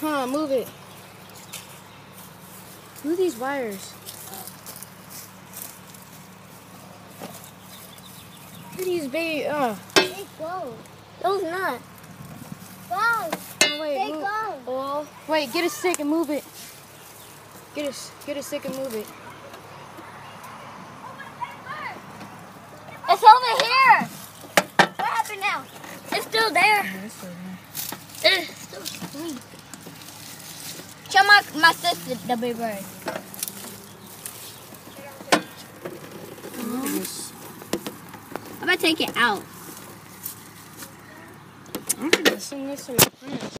Huh, move it. Move these wires. Look at these baby. They go. Those not. Go. Oh, wait, They move. go. Oh, wait, get a stick and move it. Get a stick and move it. It's over here. What happened now? It's still there. Yeah, it's still It's still sweet. Show my sister the big bird. I'm gonna take it out. I'm gonna send this to my friends.